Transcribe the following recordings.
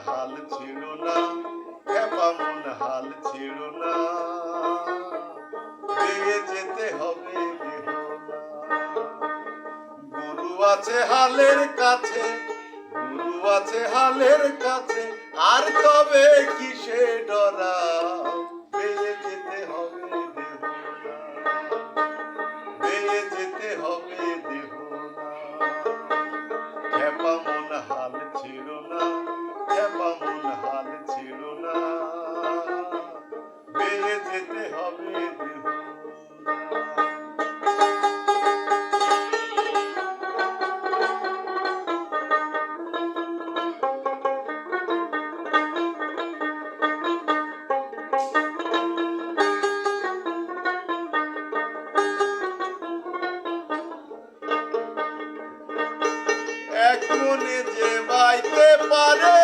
হাল ছিল না, খেপা মন হাল ছিল না, বেয়ে যেতে হবে বেহুলা। গুরু আছে হালের কাছে, গুরু আছে হালের কাছে, আর তবে কিসে ডরা, বেয়ে যেতে হবে বেহুলা, বেয়ে যেতে হবে বেহুলা। খেপা মন হাল ছিল না, খেপা মন হাল ছিল না, বেয়ে যেতে হবে বেহুলা। এক মনে যে বাইতে পারে,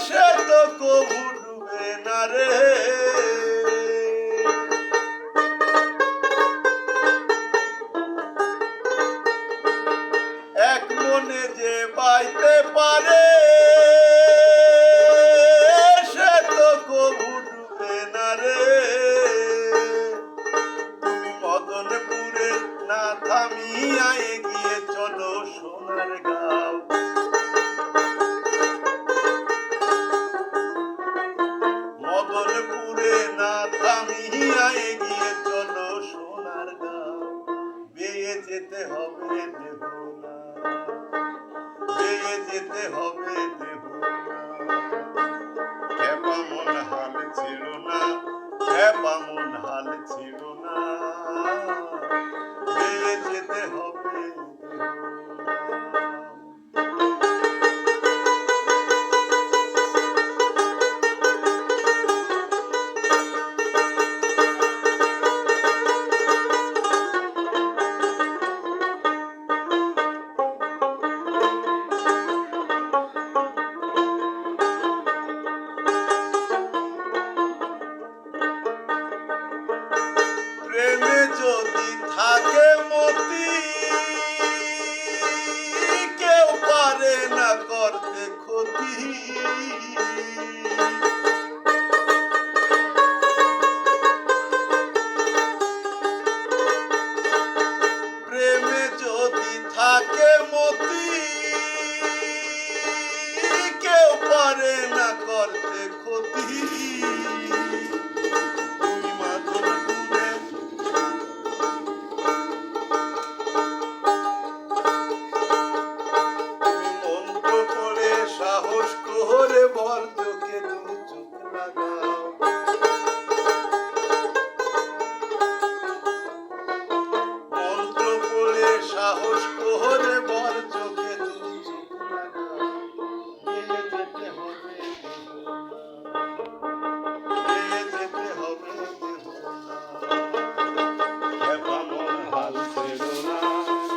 সে তো কবু ডুবে না রে। এক মনে যে বাইতে পারে, সে তো কবু ডুবে না রে। তুমি মদনপুরে না থামিয়া এগিয়ে চলো সোনার গাঁও। মদনপুরে না থামিয়া এগিয়ে চলো সোনার গাঁও। বেয়ে যেতে হবে বেহুলা, বেয়ে যেতে হবে বেহুলা। খেপা মন হাল ছিল না, খেপা মন হাল ছিল না, বেয়ে যেতে হবে বেহুলা। প্রেমে যদি থাকে মতি, কেউ পারে না করতে ক্ষতি। প্রেমে যদি থাকে মতি, কেউ পারে না করতে ক্ষতি। তুমি মাদনপুরে, তুমি মন্ত্র পড়ে সাহস করে বর্জকে দু চোখ লাগাও। মন্ত্র পড়ে সাহস করে বর্জকে দু চোখ লাগাও। বেয়ে যেতে হবে বেহুলা, বেয়ে যেতে হবে বেহুলা। খেপা মন হাল ছিল না,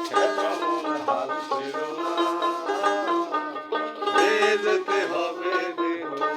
খেপা মন হাল ছিল না, বেয়ে যেতে হবে বেহুলা।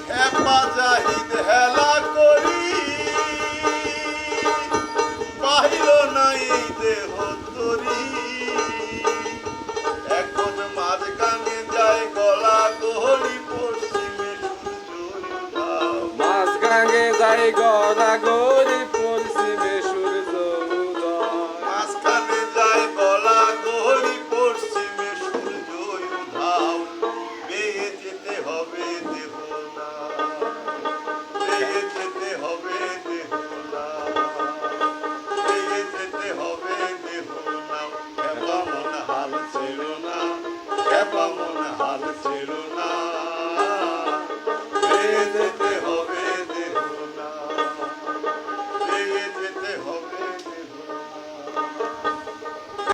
খেপা জাহিদ হেলা করি, পাইল না এই দেহ তরি। এখন মাঝখানে যায় গলা গহরি, পশ্চিমে সূর্য উধাও। মাঝখানে যাই গড়া গো